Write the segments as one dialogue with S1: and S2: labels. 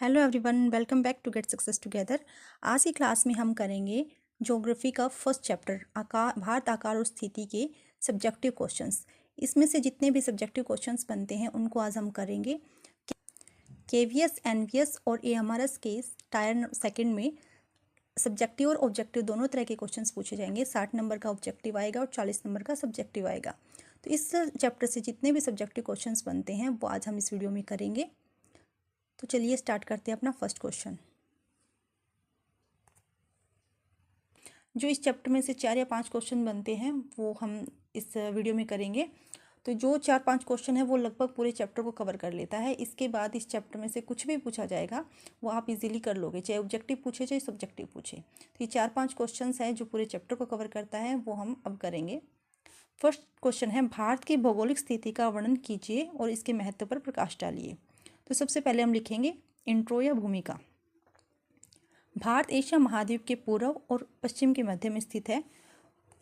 S1: Hello everyone, welcome back to get success together. आज की class में हम करेंगे ज्योग्राफी का फर्स्ट चैप्टर आकार, भारत आकार और स्थिति के सब्जेक्टिव क्वेश्चंस। इसमें से जितने भी सब्जेक्टिव क्वेश्चंस बनते हैं उनको आज हम करेंगे। केवीएस, एनवीएस और एएमआरएस के टायर सेकंड में सब्जेक्टिव और ऑब्जेक्टिव दोनों तरह के क्वेश्चंस पूछे जाएंगे। 60 नंबर का ऑब्जेक्टिव आएगा और 40 नंबर का सब्जेक्टिव आएगा। तो इस चैप्टर से जितने भी सब्जेक्टिव क्वेश्चंस बनते हैं वो आज हम इस वीडियो में करेंगे। तो चलिए स्टार्ट करते हैं अपना फर्स्ट क्वेश्चन। जो इस चैप्टर में से 4 या 5 क्वेश्चन बनते हैं वो हम इस वीडियो में करेंगे। तो जो 4-5 क्वेश्चन है वो लगभग पूरे चैप्टर को कवर कर लेता है। इसके बाद इस चैप्टर में से कुछ भी पूछा जाएगा वो आप इजीली कर लोगे, चाहे ऑब्जेक्टिव पूछे चाहे सब्जेक्टिव पूछे। तो ये 4-5 क्वेश्चन है जो पूरे चैप्टर को कवर करता है, वो हम अब करेंगे। फर्स्ट क्वेश्चन है, भारत की भौगोलिक स्थिति का वर्णन कीजिए और इसके महत्व पर प्रकाश डालिए। तो सबसे पहले हम लिखेंगे इंट्रो या भूमिका। भारत एशिया महाद्वीप के पूर्व और पश्चिम के मध्य में स्थित है।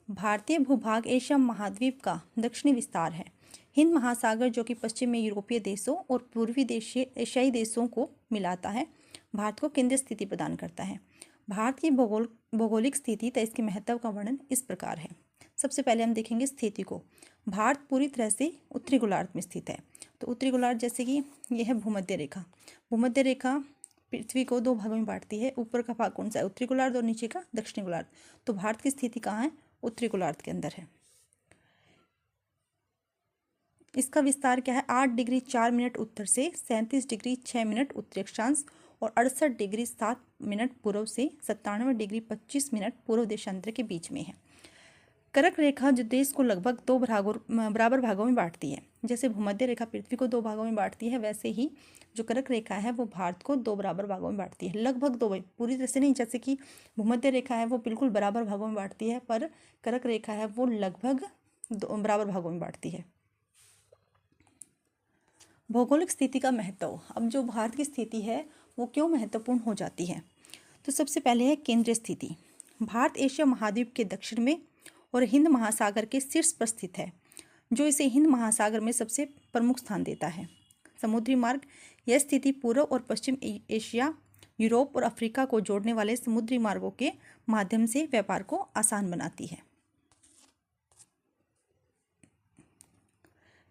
S1: भारतीय भूभाग एशिया महाद्वीप का दक्षिणी विस्तार है। हिंद महासागर जो कि पश्चिम में यूरोपीय देशों और पूर्वी एशियाई देशों को मिलाता है, भारत को केंद्रीय स्थिति प्रदान करता है। भारत की भौगोलिक स्थिति तथा इसके महत्व का वर्णन इस प्रकार है। सबसे पहले हम देखेंगे स्थिति को। भारत पूरी तरह से उत्तरी गोलार्ध में स्थित है। तो उत्तरी गोलार्ध जैसे कि यह है भूमध्य रेखा। भूमध्य रेखा पृथ्वी को 2 भागों में बांटती है। ऊपर का भाग कौन सा है? उत्तरी गोलार्ध, और नीचे का दक्षिणी गोलार्ध। तो भारत की स्थिति कहाँ है? उत्तरी गोलार्ध के अंदर है। इसका विस्तार क्या है? 8 डिग्री 4 मिनट उत्तर से 37 डिग्री 6 मिनट उत्तरी अक्षांश और 68 डिग्री 7 मिनट पूर्व से 97 डिग्री 25 मिनट पूर्व देशांतर के बीच में है। कर्क रेखा जो देश को लगभग 2 बराबर भागों में बांटती है। जैसे भूमध्य रेखा पृथ्वी को 2 भागों में बांटती है, वैसे ही जो कर्क रेखा है वो भारत को 2 बराबर भागों में बांटती है। लगभग 2, पूरी तरह से नहीं। जैसे कि भूमध्य रेखा है वो बिल्कुल बराबर भागों में बांटती है, पर कर्क रेखा है वो लगभग 2 बराबर भागों में बांटती है। भौगोलिक स्थिति का महत्व। अब जो भारत की स्थिति है वो क्यों महत्वपूर्ण हो जाती है? तो सबसे पहले है केंद्रीय स्थिति। भारत एशिया महाद्वीप के दक्षिण में और हिंद महासागर के शीर्ष पर स्थित है, जो इसे हिंद महासागर में सबसे प्रमुख स्थान देता है। समुद्री मार्ग। यह स्थिति पूर्व और पश्चिम एशिया, यूरोप और अफ्रीका को जोड़ने वाले समुद्री मार्गों के माध्यम से व्यापार को आसान बनाती है।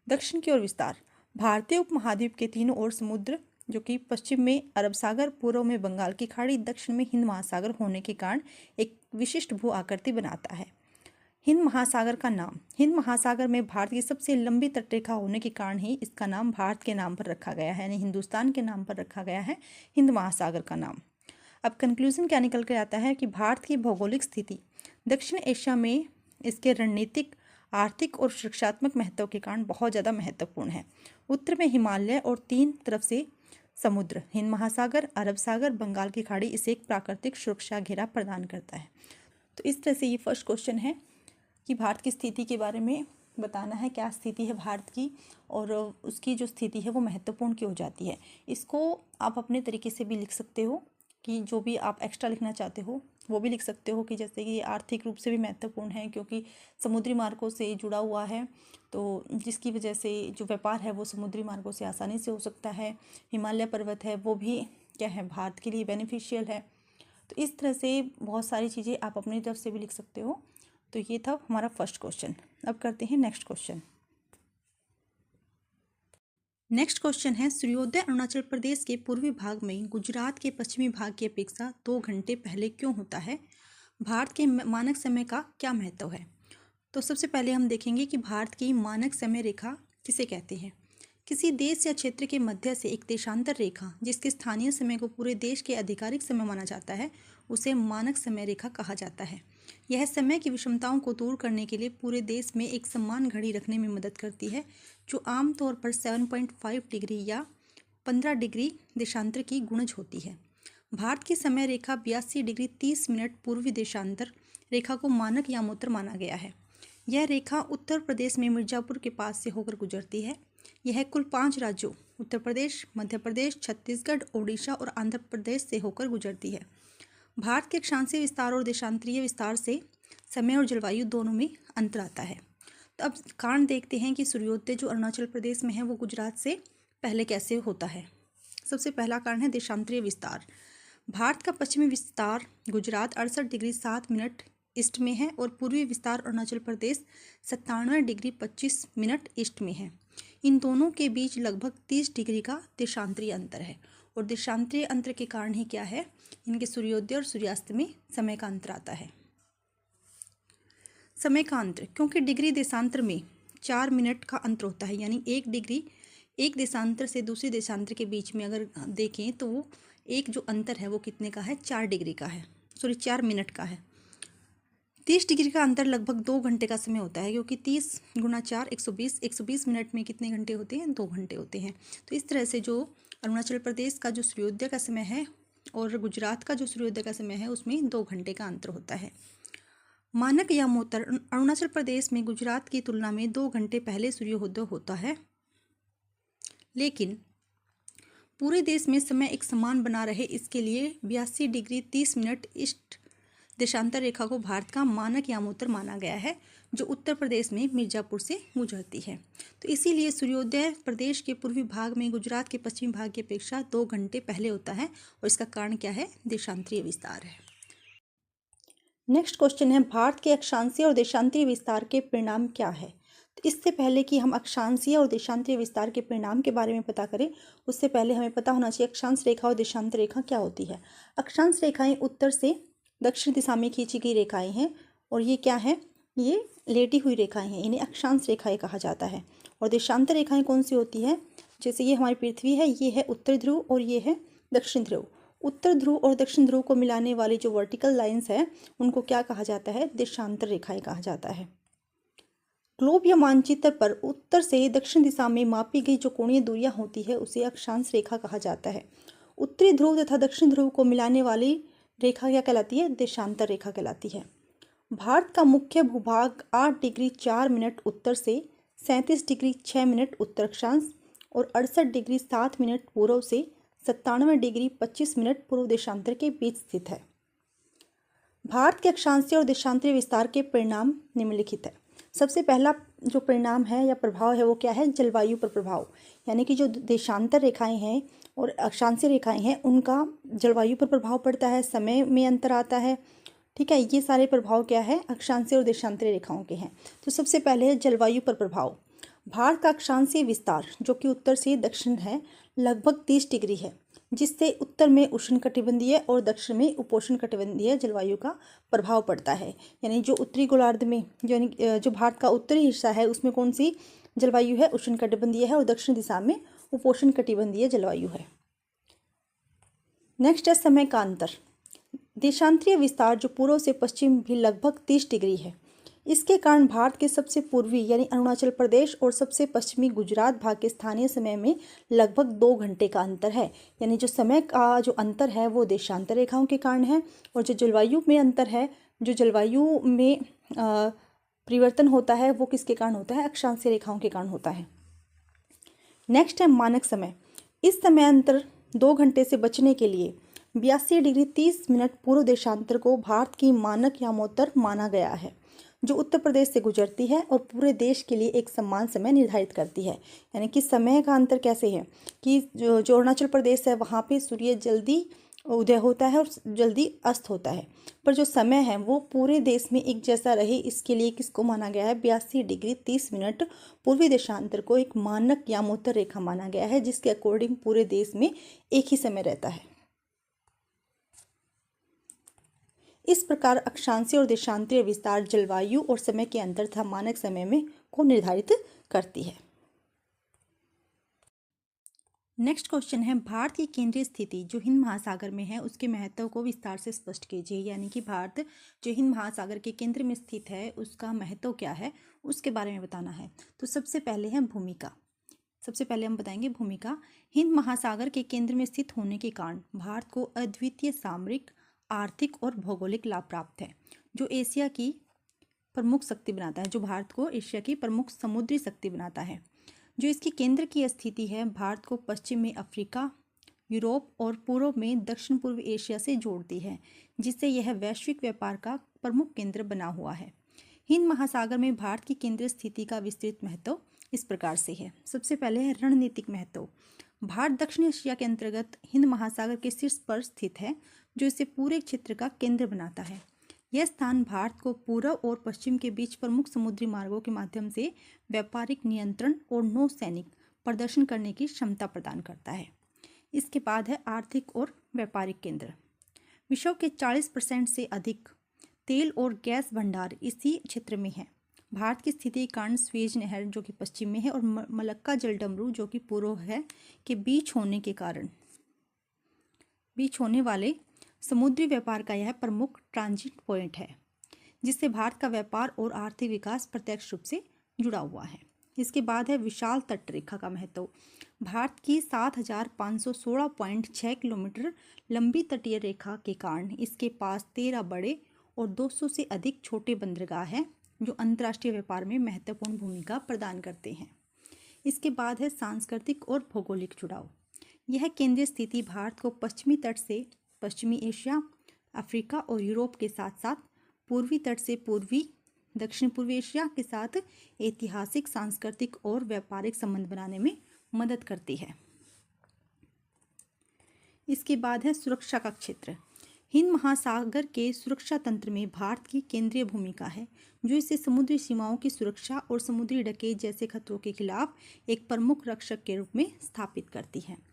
S1: दक्षिण की ओर विस्तार। भारतीय उपमहाद्वीप के तीनों ओर समुद्र, जो कि पश्चिम में अरब सागर, पूर्व में बंगाल की खाड़ी, दक्षिण में हिंद महासागर होने के कारण एक विशिष्ट भू आकृति बनाता है। हिंद महासागर का नाम। हिंद महासागर में भारत की सबसे लंबी तटरेखा होने के कारण ही इसका नाम भारत के नाम पर रखा गया है, यानी हिंदुस्तान के नाम पर रखा गया है हिंद महासागर का नाम। अब कंक्लूजन क्या निकल कर आता है कि भारत की भौगोलिक स्थिति दक्षिण एशिया में इसके रणनीतिक, आर्थिक और सुरक्षात्मक महत्व के कारण बहुत ज़्यादा महत्वपूर्ण है। उत्तर में हिमालय और 3 तरफ से समुद्र, हिंद महासागर, अरब सागर, बंगाल की खाड़ी इसे एक प्राकृतिक सुरक्षा घेरा प्रदान करता है। तो इस तरह से ये फर्स्ट क्वेश्चन है कि भारत की स्थिति के बारे में बताना है, क्या स्थिति है भारत की और उसकी जो स्थिति है वो महत्वपूर्ण क्यों हो जाती है। इसको आप अपने तरीके से भी लिख सकते हो कि जो भी आप एक्स्ट्रा लिखना चाहते हो वो भी लिख सकते हो, कि जैसे कि आर्थिक रूप से भी महत्वपूर्ण है क्योंकि समुद्री मार्गों से जुड़ा हुआ है, तो जिसकी वजह से जो व्यापार है वो समुद्री मार्गों से आसानी से हो सकता है। हिमालय पर्वत है वो भी क्या है, भारत के लिए बेनिफिशियल है। तो इस तरह से बहुत सारी चीज़ें आप अपनी तरफ से भी लिख सकते हो। तो ये था हमारा फर्स्ट क्वेश्चन। अब करते हैं नेक्स्ट क्वेश्चन। नेक्स्ट क्वेश्चन है, सूर्योदय अरुणाचल प्रदेश के पूर्वी भाग में गुजरात के पश्चिमी भाग की अपेक्षा 2 घंटे पहले क्यों होता है? भारत के मानक समय का क्या महत्व है? तो सबसे पहले हम देखेंगे कि भारत की मानक समय रेखा किसे कहते हैं। किसी देश या क्षेत्र के मध्य से एक देशांतर रेखा जिसके स्थानीय समय को पूरे देश के आधिकारिक समय माना जाता है, उसे मानक समय रेखा कहा जाता है। यह समय की विषमताओं को दूर करने के लिए पूरे देश में एक समान घड़ी रखने में मदद करती है, जो आमतौर पर 7.5 डिग्री या 15 डिग्री देशांतर की गुणज होती है। भारत की समय रेखा 82 डिग्री 30 मिनट पूर्वी देशांतर रेखा को मानक यामोत्तर माना गया है। यह रेखा उत्तर प्रदेश में मिर्जापुर के पास से होकर गुजरती है। यह कुल 5 राज्यों उत्तर प्रदेश, मध्य प्रदेश, छत्तीसगढ़, ओडिशा और आंध्र प्रदेश से होकर गुजरती है। भारत के अक्षांशीय विस्तार और देशांतरीय विस्तार से समय और जलवायु दोनों में अंतर आता है। तो अब कारण देखते हैं कि सूर्योदय जो अरुणाचल प्रदेश में है वो गुजरात से पहले कैसे होता है। सबसे पहला कारण है देशांतरीय विस्तार। भारत का पश्चिमी विस्तार गुजरात 68 डिग्री 7 मिनट ईस्ट में है और पूर्वी विस्तार Arunachal Pradesh 97 degree 25 minute east में है। इन दोनों के बीच लगभग 30 डिग्री का देशांतरीय अंतर है। और देशांतरीय अंतर के कारण ही क्या है, इनके सूर्योदय और सूर्यास्त में समय का अंतर आता है। समय का अंतर, क्योंकि डिग्री देशांतर में 4 मिनट का अंतर होता है, यानी 1 डिग्री एक देशांतर से दूसरे देशांतर के बीच में अगर देखें तो वो एक जो अंतर है वो कितने का है, 4 डिग्री का है, 4 मिनट का है। 30 डिग्री का अंतर लगभग 2 घंटे का समय होता है, क्योंकि 30 गुणा 4 120 मिनट में कितने घंटे होते हैं, 2 घंटे होते हैं। तो इस तरह से जो अरुणाचल प्रदेश का जो सूर्योदय का समय है और गुजरात का जो सूर्योदय का समय है उसमें 2 घंटे का अंतर होता है। मानक यामोत्तर अरुणाचल प्रदेश में गुजरात की तुलना में 2 घंटे पहले सूर्योदय होता है, लेकिन पूरे देश में समय एक समान बना रहे इसके लिए 82 डिग्री 30 मिनट ईस्ट देशांतर रेखा को भारत का मानक यामोत्तर माना गया है, जो उत्तर प्रदेश में मिर्जापुर से गुजरती है। तो इसीलिए सूर्योदय प्रदेश के पूर्वी भाग में गुजरात के पश्चिमी भाग की अपेक्षा 2 घंटे पहले होता है, और इसका कारण क्या है, देशांतरीय विस्तार है। नेक्स्ट क्वेश्चन है, भारत के अक्षांशीय और देशांतरीय विस्तार के परिणाम क्या है। तो इससे पहले कि हम अक्षांशीय और देशांतरीय विस्तार के परिणाम के बारे में पता करें, उससे पहले हमें पता होना चाहिए अक्षांश रेखा और देशांतर रेखा क्या होती है। अक्षांश रेखाएं उत्तर से दक्षिण दिशा में खींची गई रेखाएं हैं, और ये क्या है, ये लेटी हुई रेखाएं हैं, इन्हें अक्षांश रेखाएं कहा जाता है। और देशांतर रेखाएं कौन सी होती है, जैसे ये हमारी पृथ्वी है, ये है उत्तर ध्रुव और ये है दक्षिण ध्रुव। उत्तर ध्रुव और दक्षिण ध्रुव को मिलाने वाली जो वर्टिकल लाइंस है उनको क्या कहा जाता है, देशांतर रेखाएं कहा जाता है। ग्लोब या मानचित्र पर उत्तर से दक्षिण दिशा में मापी गई जो कोणीय दूरियां होती है उसे अक्षांश रेखा कहा जाता है। उत्तरी ध्रुव तथा दक्षिण ध्रुव को मिलाने वाली रेखा क्या कहलाती है, देशांतर रेखा कहलाती है। भारत का मुख्य भूभाग 8 डिग्री 4 मिनट उत्तर से 37 डिग्री 6 मिनट उत्तर अक्षांश और 68 डिग्री 7 मिनट पूर्व से 97 डिग्री 25 मिनट पूर्व देशांतर के बीच स्थित है। भारत के अक्षांशीय और देशांतरीय विस्तार के परिणाम निम्नलिखित है। सबसे पहला जो परिणाम है या प्रभाव है वो क्या है, जलवायु पर प्रभाव, यानी कि जो देशांतर रेखाएं हैं और अक्षांशीय रेखाएं हैं उनका जलवायु पर प्रभाव पड़ता है, समय में अंतर आता है। ठीक है, ये सारे प्रभाव क्या है, अक्षांशीय और देशांतरीय रेखाओं के हैं। तो सबसे पहले है जलवायु पर प्रभाव। भारत का अक्षांशीय विस्तार जो कि उत्तर से दक्षिण है लगभग 30 डिग्री है, जिससे उत्तर में उष्णकटिबंधीय और दक्षिण में उपोष्णकटिबंधीय जलवायु का प्रभाव पड़ता है। यानी जो उत्तरी गोलार्ध में यानी जो भारत का उत्तरी हिस्सा है उसमें कौन सी जलवायु है, उष्णकटिबंधीय है, और दक्षिण दिशा में उपोष्णकटिबंधीय जलवायु है। नेक्स्ट है समय का अंतर। देशांतरीय विस्तार जो पूर्व से पश्चिम भी लगभग 30 डिग्री है। इसके कारण भारत के सबसे पूर्वी यानी अरुणाचल प्रदेश और सबसे पश्चिमी गुजरात भाग के स्थानीय समय में लगभग 2 घंटे का अंतर है। यानी जो समय का जो अंतर है वो देशांतर रेखाओं के कारण है, और जो जलवायु में अंतर है, जो जलवायु में परिवर्तन होता है वो किसके कारण होता है, अक्षांशीय रेखाओं के कारण होता है। नेक्स्ट है मानक समय। इस समय अंतर 2 घंटे से बचने के लिए 82 डिग्री 30 मिनट पूर्व देशांतर को भारत की मानक यामोत्तर माना गया है, जो उत्तर प्रदेश से गुजरती है और पूरे देश के लिए एक समान समय निर्धारित करती है। यानी कि समय का अंतर कैसे है कि जो अरुणाचल प्रदेश है वहाँ पे सूर्य जल्दी उदय होता है और जल्दी अस्त होता है, पर जो समय है वो पूरे देश में एक जैसा रहे इसके लिए किसको माना गया है, 82 डिग्री 30 मिनट पूर्वी देशांतर को एक मानक यामोत्तर रेखा माना गया है, जिसके अकॉर्डिंग पूरे देश में एक ही समय रहता है। इस प्रकार अक्षांशीय और देशांतरीय विस्तार जलवायु और समय के अंतर तथा मानक समय में को निर्धारित करती है। नेक्स्ट क्वेश्चन है, भारत की केंद्रीय स्थिति जो हिंद महासागर में है उसके महत्व को विस्तार से स्पष्ट कीजिए। यानी कि भारत जो हिंद महासागर के केंद्र में स्थित है उसका महत्व क्या है उसके बारे में बताना है। तो सबसे पहले है भूमिका। सबसे पहले हम बताएंगे भूमिका। हिंद महासागर के केंद्र में स्थित होने के कारण भारत को अद्वितीय सामरिक, आर्थिक और भौगोलिक लाभ प्राप्त है, जो एशिया की प्रमुख शक्ति बनाता है, जो भारत को एशिया की प्रमुख समुद्री शक्ति बनाता है। जो इसकी केंद्र की स्थिति है भारत को पश्चिम में अफ्रीका, यूरोप और पूर्व में दक्षिण पूर्व एशिया से जोड़ती है, जिससे यह वैश्विक व्यापार का प्रमुख केंद्र बना हुआ है। हिंद महासागर में भारत की केंद्रीय स्थिति का विस्तृत महत्व इस प्रकार से है। सबसे पहले है रणनीतिक महत्व। भारत दक्षिण एशिया के अंतर्गत हिंद महासागर के शीर्ष पर स्थित है, जो इसे पूरे क्षेत्र का केंद्र बनाता है। यह स्थान भारत को पूर्व और पश्चिम के बीच प्रमुख समुद्री मार्गों के माध्यम से व्यापारिक नियंत्रण और नौसैनिक प्रदर्शन करने की क्षमता प्रदान करता है। इसके बाद है आर्थिक और व्यापारिक केंद्र। विश्व के 40% से अधिक तेल और गैस भंडार इसी क्षेत्र में है। भारत की स्थिति के कारण स्वेज नहर, जो कि पश्चिम में है, और मलक्का जलडमरू, जो कि पूर्व है, के बीच होने वाले समुद्री व्यापार का यह प्रमुख ट्रांजिट पॉइंट है, जिससे भारत का व्यापार और आर्थिक विकास प्रत्यक्ष रूप से जुड़ा हुआ है। इसके बाद है विशाल तटरेखा का महत्व। भारत की 7516.6 किलोमीटर लंबी तटीय रेखा के कारण इसके पास 13 बड़े और 200 से अधिक छोटे बंदरगाह हैं, जो अंतर्राष्ट्रीय व्यापार में महत्वपूर्ण भूमिका प्रदान करते हैं। इसके बाद है सांस्कृतिक और भौगोलिक जुड़ाव। यह केंद्रीय स्थिति भारत को पश्चिमी तट से पश्चिमी एशिया, अफ्रीका और यूरोप के साथ साथ पूर्वी तट से दक्षिण पूर्वी एशिया के साथ ऐतिहासिक, सांस्कृतिक और व्यापारिक संबंध बनाने में मदद करती है। इसके बाद है सुरक्षा का क्षेत्र। हिंद महासागर के सुरक्षा तंत्र में भारत की केंद्रीय भूमिका है, जो इसे समुद्री सीमाओं की सुरक्षा और समुद्री डकैत जैसे खतरों के खिलाफ एक प्रमुख रक्षक के रूप में स्थापित करती है।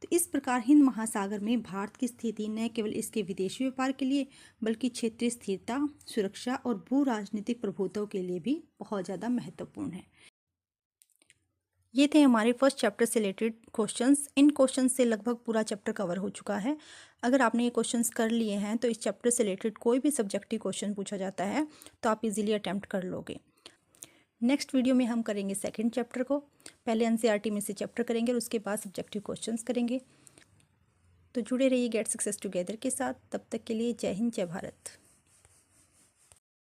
S1: तो इस प्रकार हिंद महासागर में भारत की स्थिति न केवल इसके विदेशी व्यापार के लिए, बल्कि क्षेत्रीय स्थिरता, सुरक्षा और भू राजनीतिक प्रभुत्व के लिए भी बहुत ज़्यादा महत्वपूर्ण है। ये थे हमारे फर्स्ट चैप्टर से रिलेटेड क्वेश्चंस। इन क्वेश्चंस से लगभग पूरा चैप्टर कवर हो चुका है। अगर आपने ये क्वेश्चंस कर लिए हैं तो इस चैप्टर से रिलेटेड कोई भी सब्जेक्टिव क्वेश्चन पूछा जाता है तो आप इजीली अटैम्प्ट कर लोगे। नेक्स्ट वीडियो में हम करेंगे सेकंड चैप्टर को। पहले एनसीईआरटी में से चैप्टर करेंगे और उसके बाद सब्जेक्टिव क्वेश्चंस करेंगे। तो जुड़े रहिए गेट सक्सेस टुगेदर के साथ। तब तक के लिए जय हिंद, जय भारत।